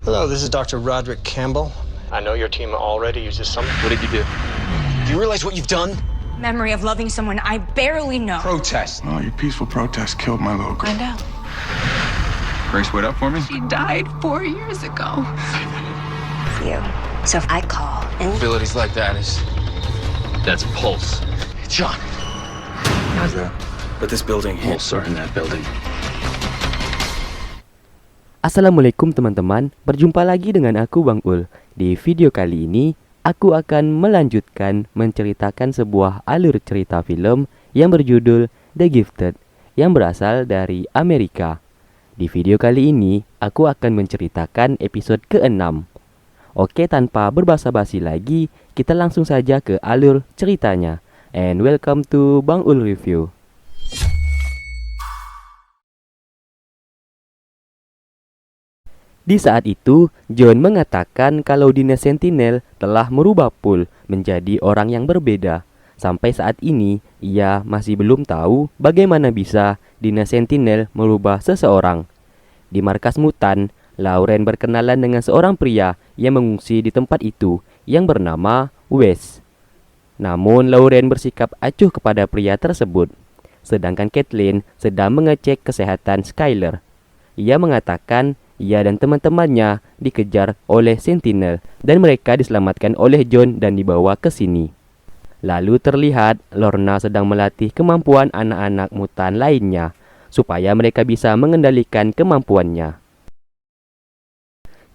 Hello, this is Dr. Roderick Campbell. I know your team already uses some. What did you do? Do you realize what you've done? Memory of loving someone I barely know. Protest. Oh, your peaceful protest killed my little girl. Find out. Grace, wait up for me. She died 4 years ago. You. So if I call and Abilities like that's pulse. John. How's that? But this building here. Pulse are in that building. Assalamualaikum teman-teman, berjumpa lagi dengan aku Bang Ul. Di video kali ini, aku akan melanjutkan menceritakan sebuah alur cerita film yang berjudul The Gifted, yang berasal dari Amerika. Di video kali ini, aku akan menceritakan episode ke-6. Oke, tanpa berbasa-basi lagi, kita langsung saja ke alur ceritanya. And welcome to Bang Ul Review. Di saat itu, John mengatakan kalau Dinas Sentinel telah merubah Paul menjadi orang yang berbeda. Sampai saat ini, ia masih belum tahu bagaimana bisa Dinas Sentinel merubah seseorang. Di markas mutan, Lauren berkenalan dengan seorang pria yang mengungsi di tempat itu yang bernama Wes. Namun, Lauren bersikap acuh kepada pria tersebut. Sedangkan Kathleen sedang mengecek kesehatan Skyler. Ia mengatakan ia dan teman-temannya dikejar oleh Sentinel dan mereka diselamatkan oleh John dan dibawa ke sini. Lalu terlihat Lorna sedang melatih kemampuan anak-anak mutan lainnya supaya mereka bisa mengendalikan kemampuannya.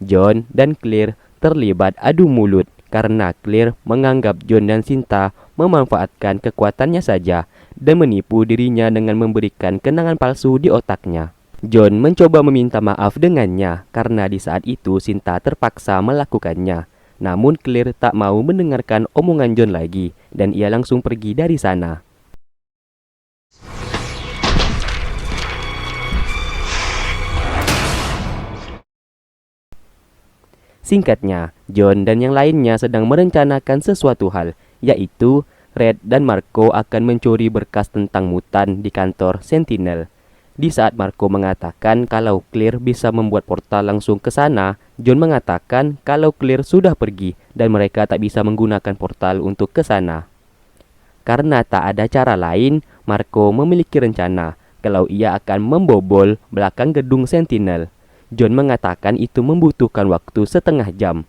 John dan Claire terlibat adu mulut karena Claire menganggap John dan Sinta memanfaatkan kekuatannya saja dan menipu dirinya dengan memberikan kenangan palsu di otaknya. John mencoba meminta maaf dengannya karena di saat itu Sinta terpaksa melakukannya. Namun Claire tak mau mendengarkan omongan John lagi dan ia langsung pergi dari sana. Singkatnya, John dan yang lainnya sedang merencanakan sesuatu hal, yaitu Red dan Marco akan mencuri berkas tentang mutan di kantor Sentinel. Di saat Marco mengatakan kalau Claire bisa membuat portal langsung ke sana, John mengatakan kalau Claire sudah pergi dan mereka tak bisa menggunakan portal untuk ke sana. Karena tak ada cara lain, Marco memiliki rencana kalau ia akan membobol belakang gedung Sentinel. John mengatakan itu membutuhkan waktu setengah jam.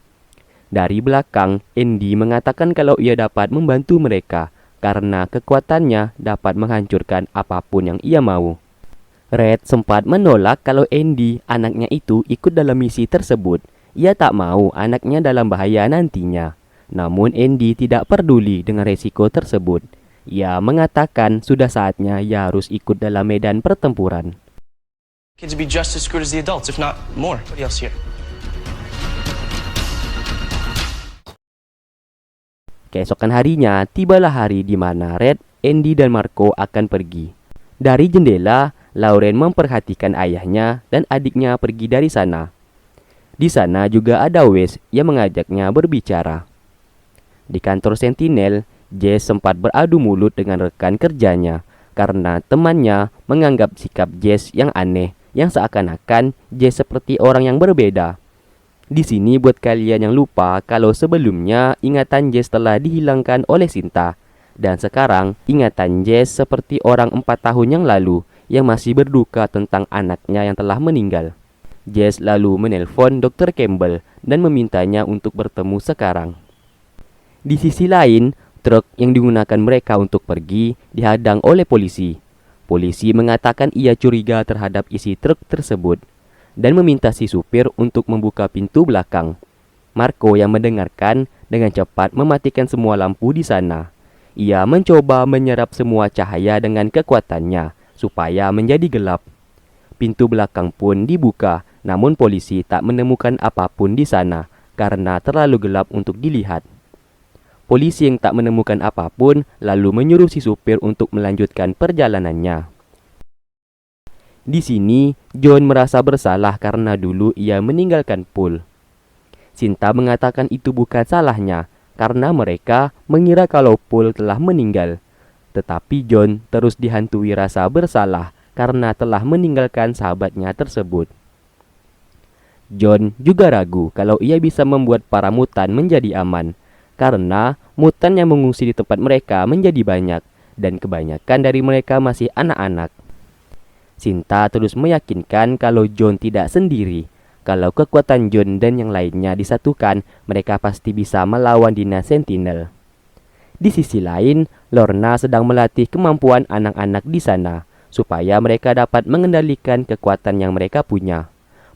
Dari belakang, Andy mengatakan kalau ia dapat membantu mereka karena kekuatannya dapat menghancurkan apapun yang ia mau. Red sempat menolak kalau Andy, anaknya itu, ikut dalam misi tersebut. Ia tak mau anaknya dalam bahaya nantinya. Namun Andy tidak peduli dengan resiko tersebut. Ia mengatakan sudah saatnya ia harus ikut dalam medan pertempuran. Kids would be just as good as the adults, if not more. What else here? Keesokan harinya, tibalah hari di mana Red, Andy, dan Marco akan pergi. Dari jendela, Lauren memperhatikan ayahnya dan adiknya pergi dari sana. Di sana juga ada Wes yang mengajaknya berbicara. Di kantor Sentinel, Jess sempat beradu mulut dengan rekan kerjanya karena temannya menganggap sikap Jess yang aneh, yang seakan-akan Jess seperti orang yang berbeda. Di sini buat kalian yang lupa kalau sebelumnya ingatan Jess telah dihilangkan oleh Sinta. Dan sekarang ingatan Jess seperti orang 4 tahun yang lalu yang masih berduka tentang anaknya yang telah meninggal. Jess lalu menelpon Dr. Campbell dan memintanya untuk bertemu sekarang. Di sisi lain, truk yang digunakan mereka untuk pergi dihadang oleh polisi. Polisi mengatakan ia curiga terhadap isi truk tersebut dan meminta si supir untuk membuka pintu belakang. Marco yang mendengarkan dengan cepat mematikan semua lampu di sana. Ia mencoba menyerap semua cahaya dengan kekuatannya supaya menjadi gelap. Pintu belakang pun dibuka, namun polisi tak menemukan apapun di sana karena terlalu gelap untuk dilihat. Polisi yang tak menemukan apapun lalu menyuruh si supir untuk melanjutkan perjalanannya. Di sini, John merasa bersalah karena dulu ia meninggalkan Paul. Sinta mengatakan itu bukan salahnya karena mereka mengira kalau Paul telah meninggal. Tetapi John terus dihantui rasa bersalah karena telah meninggalkan sahabatnya tersebut. John juga ragu kalau ia bisa membuat para mutan menjadi aman, karena mutan yang mengungsi di tempat mereka menjadi banyak, dan kebanyakan dari mereka masih anak-anak. Sinta terus meyakinkan kalau John tidak sendiri. Kalau kekuatan John dan yang lainnya disatukan, mereka pasti bisa melawan dinas Sentinel. Di sisi lain, Lorna sedang melatih kemampuan anak-anak di sana, supaya mereka dapat mengendalikan kekuatan yang mereka punya.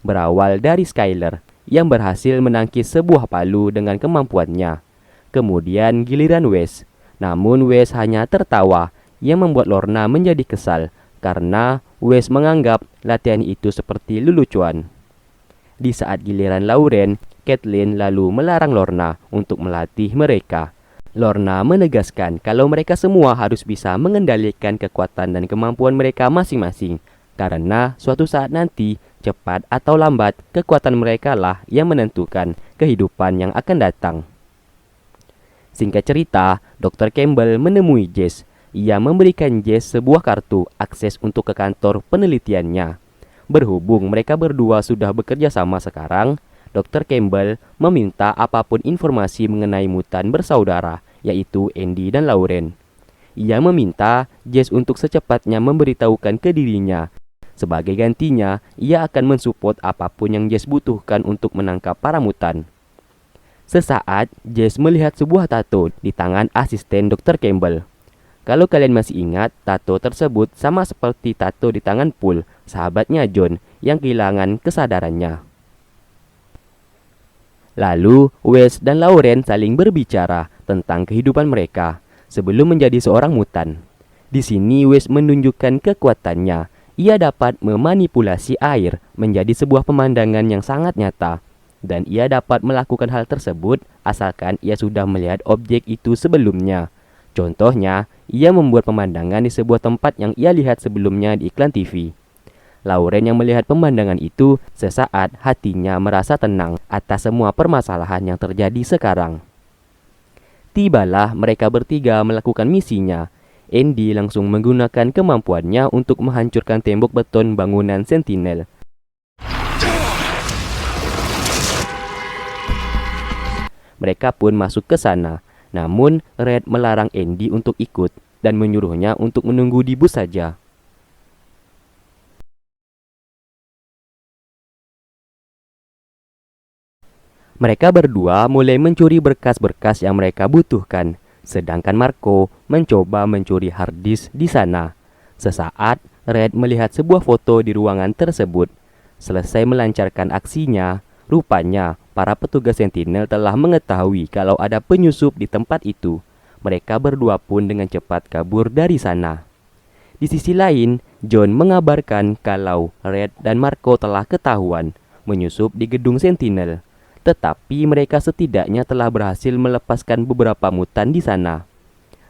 Berawal dari Skyler, yang berhasil menangkis sebuah palu dengan kemampuannya. Kemudian giliran Wes. Namun Wes hanya tertawa, yang membuat Lorna menjadi kesal, karena Wes menganggap latihan itu seperti lelucuan. Di saat giliran Lauren, Kathleen lalu melarang Lorna untuk melatih mereka. Lorna menegaskan kalau mereka semua harus bisa mengendalikan kekuatan dan kemampuan mereka masing-masing, karena suatu saat nanti, cepat atau lambat, kekuatan mereka lah yang menentukan kehidupan yang akan datang. Singkat cerita, Dr. Campbell menemui Jess. Ia memberikan Jess sebuah kartu akses untuk ke kantor penelitiannya. Berhubung mereka berdua sudah bekerja sama sekarang, Dr. Campbell meminta apapun informasi mengenai mutan bersaudara, yaitu Andy dan Lauren. Ia meminta Jess untuk secepatnya memberitahukan ke dirinya. Sebagai gantinya, ia akan mensupport apapun yang Jess butuhkan untuk menangkap para mutan. Sesaat, Jess melihat sebuah tato di tangan asisten Dr. Campbell. Kalau kalian masih ingat, tato tersebut sama seperti tato di tangan Paul, sahabatnya John, yang kehilangan kesadarannya. Lalu, Wes dan Lauren saling berbicara tentang kehidupan mereka sebelum menjadi seorang mutan. Di sini Wes menunjukkan kekuatannya. Ia dapat memanipulasi air menjadi sebuah pemandangan yang sangat nyata, dan ia dapat melakukan hal tersebut asalkan ia sudah melihat objek itu sebelumnya. Contohnya, ia membuat pemandangan di sebuah tempat yang ia lihat sebelumnya di iklan TV. Lauren yang melihat pemandangan itu, sesaat hatinya merasa tenang atas semua permasalahan yang terjadi sekarang. Tibalah mereka bertiga melakukan misinya. Andy langsung menggunakan kemampuannya untuk menghancurkan tembok beton bangunan Sentinel. Mereka pun masuk ke sana. Namun, Red melarang Andy untuk ikut dan menyuruhnya untuk menunggu di bus saja. Mereka berdua mulai mencuri berkas-berkas yang mereka butuhkan, sedangkan Marco mencoba mencuri hard disk di sana. Sesaat, Red melihat sebuah foto di ruangan tersebut. Selesai melancarkan aksinya, rupanya para petugas Sentinel telah mengetahui kalau ada penyusup di tempat itu. Mereka berdua pun dengan cepat kabur dari sana. Di sisi lain, John mengabarkan kalau Red dan Marco telah ketahuan menyusup di gedung Sentinel. Tetapi mereka setidaknya telah berhasil melepaskan beberapa mutan di sana.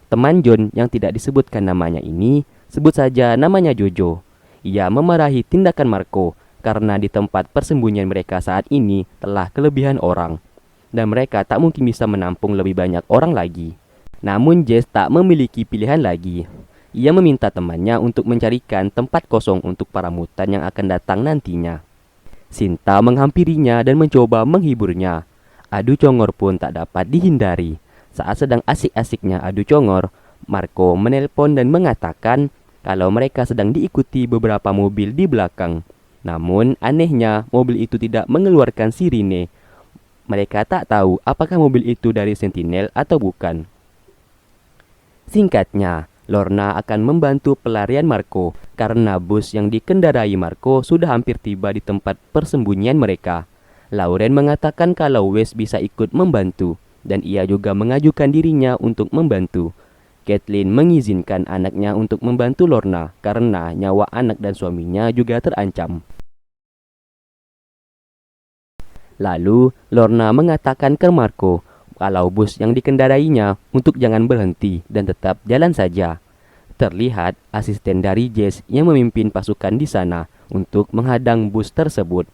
Teman John yang tidak disebutkan namanya ini, sebut saja namanya Jojo. Ia memarahi tindakan Marco karena di tempat persembunyian mereka saat ini telah kelebihan orang, dan mereka tak mungkin bisa menampung lebih banyak orang lagi. Namun Jess tak memiliki pilihan lagi. Ia meminta temannya untuk mencarikan tempat kosong untuk para mutan yang akan datang nantinya. Sinta menghampirinya dan mencoba menghiburnya. Adu congor pun tak dapat dihindari. Saat sedang asik-asiknya adu congor, Marco menelpon dan mengatakan kalau mereka sedang diikuti beberapa mobil di belakang. Namun anehnya mobil itu tidak mengeluarkan sirine. Mereka tak tahu apakah mobil itu dari Sentinel atau bukan. Singkatnya, Lorna akan membantu pelarian Marco karena bus yang dikendarai Marco sudah hampir tiba di tempat persembunyian mereka. Lauren mengatakan kalau Wes bisa ikut membantu dan ia juga mengajukan dirinya untuk membantu. Kathleen mengizinkan anaknya untuk membantu Lorna karena nyawa anak dan suaminya juga terancam. Lalu, Lorna mengatakan ke Marco kalau bus yang dikendarainya untuk jangan berhenti dan tetap jalan saja. Terlihat asisten dari Jess yang memimpin pasukan di sana untuk menghadang bus tersebut.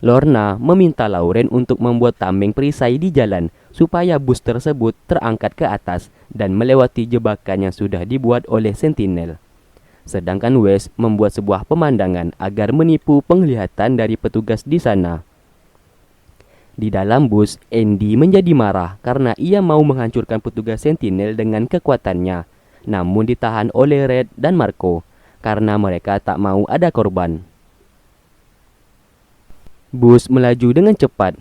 Lorna meminta Lauren untuk membuat tameng perisai di jalan supaya bus tersebut terangkat ke atas dan melewati jebakan yang sudah dibuat oleh Sentinel. Sedangkan Wes membuat sebuah pemandangan agar menipu penglihatan dari petugas di sana. Di dalam bus, Andy menjadi marah karena ia mau menghancurkan petugas Sentinel dengan kekuatannya, namun ditahan oleh Red dan Marco karena mereka tak mau ada korban. Bus melaju dengan cepat.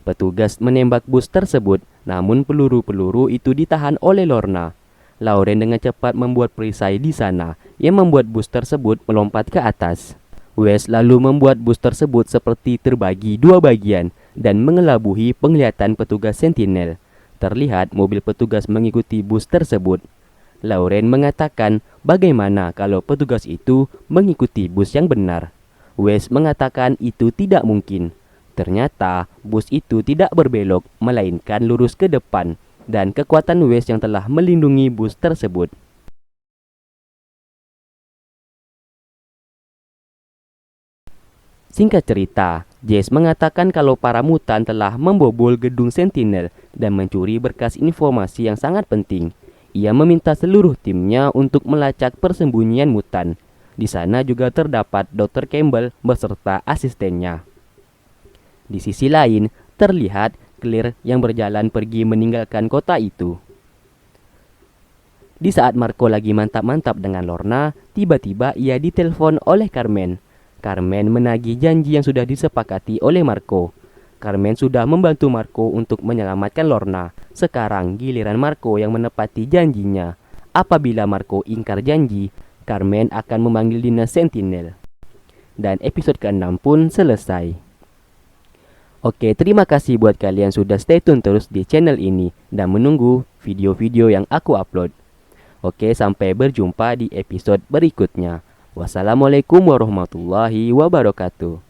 Petugas menembak bus tersebut, namun peluru-peluru itu ditahan oleh Lorna. Lauren dengan cepat membuat perisai di sana yang membuat bus tersebut melompat ke atas. Wes lalu membuat bus tersebut seperti terbagi dua bagian dan mengelabuhi penglihatan petugas Sentinel. Terlihat mobil petugas mengikuti bus tersebut. Lauren mengatakan bagaimana kalau petugas itu mengikuti bus yang benar. Wes mengatakan itu tidak mungkin. Ternyata bus itu tidak berbelok melainkan lurus ke depan, dan kekuatan Wes yang telah melindungi bus tersebut. Singkat cerita, Jess mengatakan kalau para mutan telah membobol gedung Sentinel dan mencuri berkas informasi yang sangat penting. Ia meminta seluruh timnya untuk melacak persembunyian mutan. Di sana juga terdapat Dr. Campbell beserta asistennya. Di sisi lain, terlihat Claire yang berjalan pergi meninggalkan kota itu. Di saat Marco lagi mantap-mantap dengan Lorna, tiba-tiba ia ditelepon oleh Carmen. Carmen menagih janji yang sudah disepakati oleh Marco. Carmen sudah membantu Marco untuk menyelamatkan Lorna. Sekarang giliran Marco yang menepati janjinya. Apabila Marco ingkar janji, Carmen akan memanggil dinas Sentinel. Dan episode ke-6 pun selesai. Oke, terima kasih buat kalian sudah stay tune terus di channel ini dan menunggu video-video yang aku upload. Oke, sampai berjumpa di episode berikutnya. Wassalamualaikum warahmatullahi wabarakatuh.